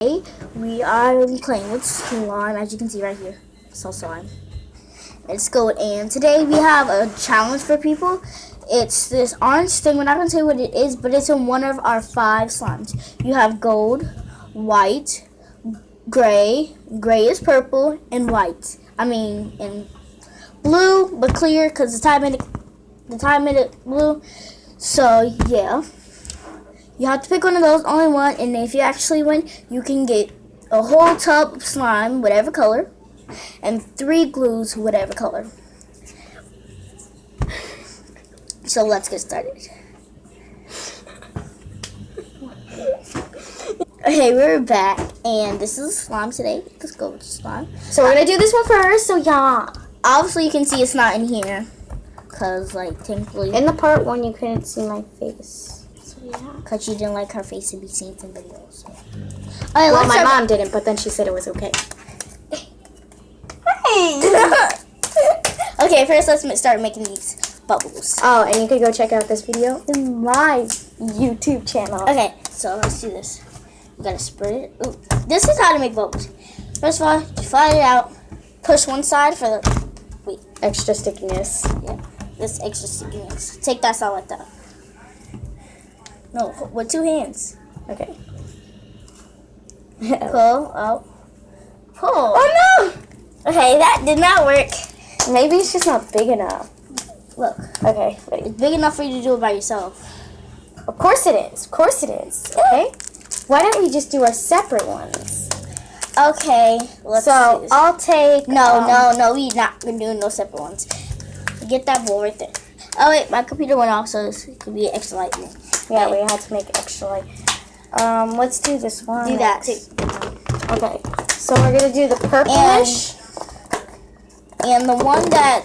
We are playing with slime, as you can see right here. So slime. It's gold, and today we have a challenge for people. It's this orange thing. We're not gonna say what it is, but it's in one of our 5 slimes. You have gold, white, gray. Gray is purple, and white. And blue, but clear, cause the time made it blue. So yeah. You have to pick one of those, only one, and if you actually win, you can get a whole tub of slime, whatever color, and 3 glues, whatever color. So let's get started. Okay, we're back, and this is slime today. Let's go with slime. So we're gonna do this one first, so yeah. Obviously, you can see it's not in here, cause technically, In the part 1, you couldn't see my face. Yeah. Cause you didn't like her face to be seen in videos. So. Well, my mom didn't, but then she said it was okay. Hey! Okay, first let's start making these bubbles. Oh, and you could go check out this video in my YouTube channel. Okay, so let's do this. You gotta spread it. Ooh, this is how to make bubbles. First of all, you flat it out. Push one side for the Extra stickiness. Yeah, this extra stickiness. Take that side like that. No, with 2 hands. Okay. Pull out. Pull. Oh no! Okay, that did not work. Maybe it's just not big enough. Look, Okay, wait. it's big enough for you to do it by yourself. Of course it is. Of course it is. Okay? Why don't we just do our separate ones? Okay, let's So do this. I'll take. No, we're not gonna do no separate ones. Get that bowl right there. Oh wait, my computer went off, so it could be extra lightning. Yeah, we had to make it extra light. Let's do this one. Do that too. Okay. So we're gonna do the purplish. And the one that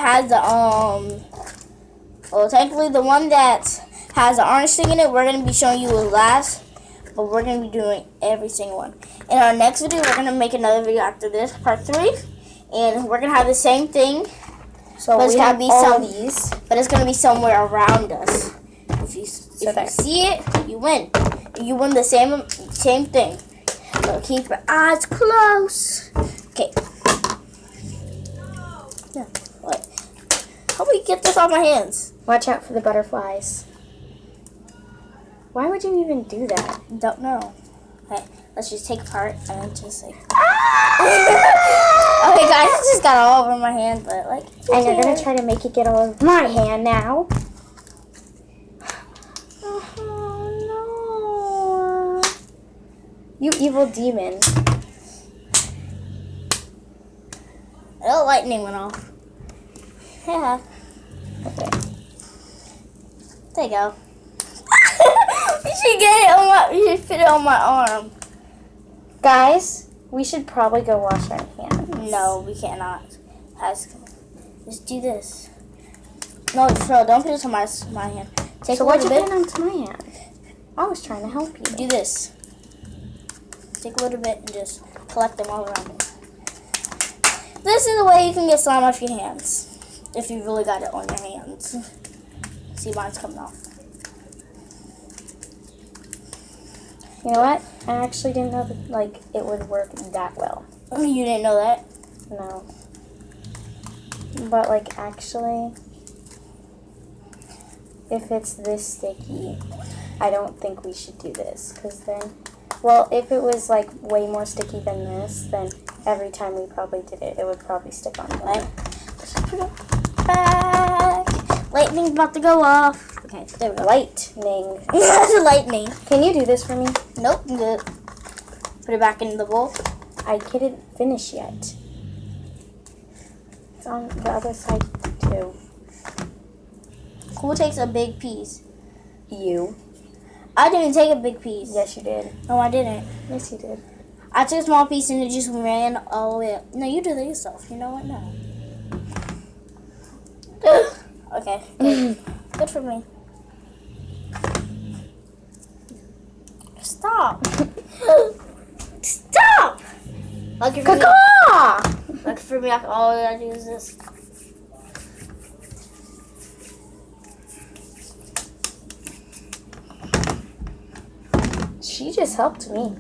has technically the one that has the orange thing in it, we're gonna be showing you last, but we're gonna be doing every single one. In our next video, we're gonna make another video after this, part 3, and we're gonna have the same thing. So But it's we gonna have be all some- of these. But it's gonna be somewhere around us. If you there. see it, you win. You win the same thing. So keep your eyes closed. Okay. Yeah. What? How do we get this off my hands? Watch out for the butterflies. Why would you even do that? Don't know. Okay. Let's just take apart and just like. Ah! Okay, guys, it just got all over my hand, but And you're gonna try to make it get all over my hand now. Oh no! You evil demon. Oh, lightning went off. Yeah. Okay. There you go. You should get it on my. You should fit it on my arm. Guys, we should probably go wash our hands. No, we cannot. Just do this. No, Phil, don't put it on my hand. Take So a why'd little you bit. put it onto my hand? I was trying to help you. Do this. Take a little bit and just collect them all around it. This is the way you can get slime off your hands. If you really got it on your hands. See, mine's coming off. You know what? I actually didn't know that it would work that well. You didn't know that? No. But actually, if it's this sticky, I don't think we should do this. Because then, well, if it was way more sticky than this, then every time we probably did it, it would probably stick on more. Let's just put it back. Lightning's about to go off. Okay, there we go. Lightning. That's a lightning. Can you do this for me? Nope, I'm good. Put it back in the bowl. I couldn't finish yet. It's on the other side too. Who takes a big piece? You. I didn't take a big piece. Yes, you did. No, I didn't. Yes, you did. I took a small piece and it just ran all the way up. No, you did it yourself. You know what? No. Okay. Good. Good for me. Stop. Stop. Lucky for me. Caw! Lucky for me, all I gotta do is this. She She just helped me.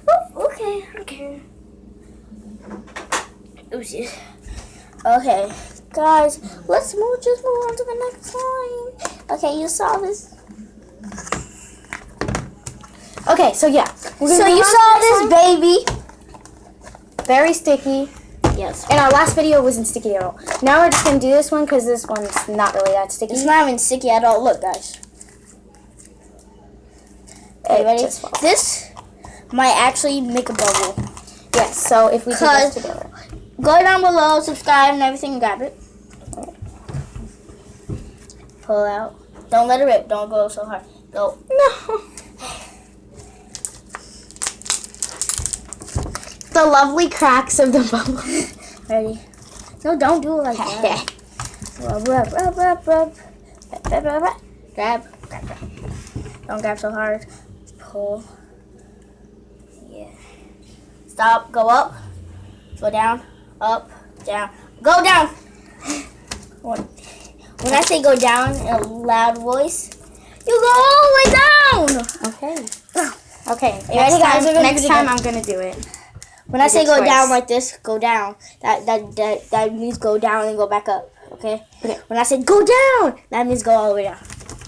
Oh, okay, I don't care. Oopsie. Okay, guys, let's just move on to the next line. Okay, you saw this. Okay, so yeah. So you saw this baby. Very sticky. Yes. And our last video wasn't sticky at all. Now we're just going to do this one because this one's not really that sticky. It's not even sticky at all. Look, guys. Okay, ready? Just falls. This might actually make a bubble. Yes, so if we do this together. Go down below, subscribe, and everything, and grab it. Pull out. Don't let it rip. Don't go so hard. Go. No. The lovely cracks of the bubble. Ready? No, don't do it like that. Rub, rub, rub, rub, rub. Rub, rub, rub. Grab. Grab, grab. Don't grab so hard. Pull. Yeah. Stop. Go up. Go down. Up. Down. Go down. When I say go down in a loud voice, you go all the way down. Okay. Okay. You ready, guys? Next time I'm going to do it. When I say go down like this, go down. That means go down and go back up. Okay? Okay. When I say go down, that means go all the way down.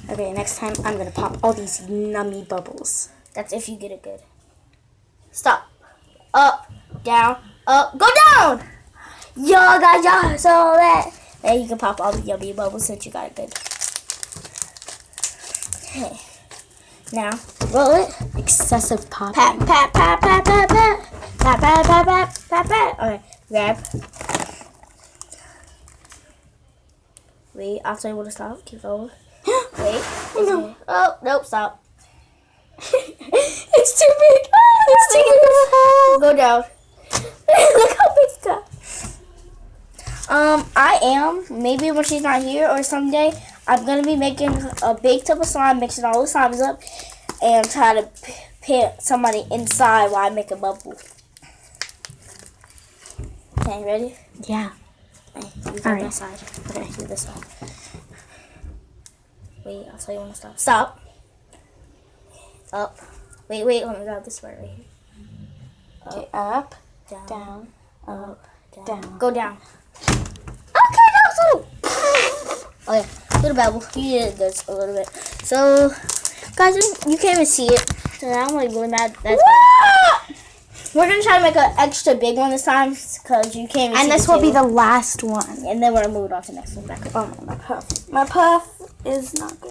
Okay, next time I'm going to pop all these nummy bubbles. That's if you get it good. Stop. Up, down, up, go down. Y'all got y'all saw that. And you can pop all the yummy bubbles since you got it good. Okay. Now, roll it. Excessive pop. Pat, pat, pat, pat, pat, pat. Pat, pat, pat, pat, pat, pat. Okay, grab. Wait, I'll tell you when to stop. Keep going. Wait. No. Oh, nope, stop. It's too big. It's too big. Go down. Look how big it got. I am, maybe when she's not here or someday, I'm going to be making a big tub of slime, mixing all the slimes up, and try to put somebody inside while I make a bubble. Okay, ready? Yeah. Okay, you go All right. that side. Okay, do this side. Wait, I'll tell you when to stop. Stop. Up. Wait, let me grab this part right here. Okay, up, Down. down, up, Down. down. Go down. Okay, that was okay, little bubble. You did this a little bit. So, guys, you can't even see it. So I'm like really mad. That's bad. We're gonna try to make an extra big one this time because you can't even see And this the will be table. the last one. And then we're gonna move on to the next one. Back up. Oh, my puff. My puff is not good.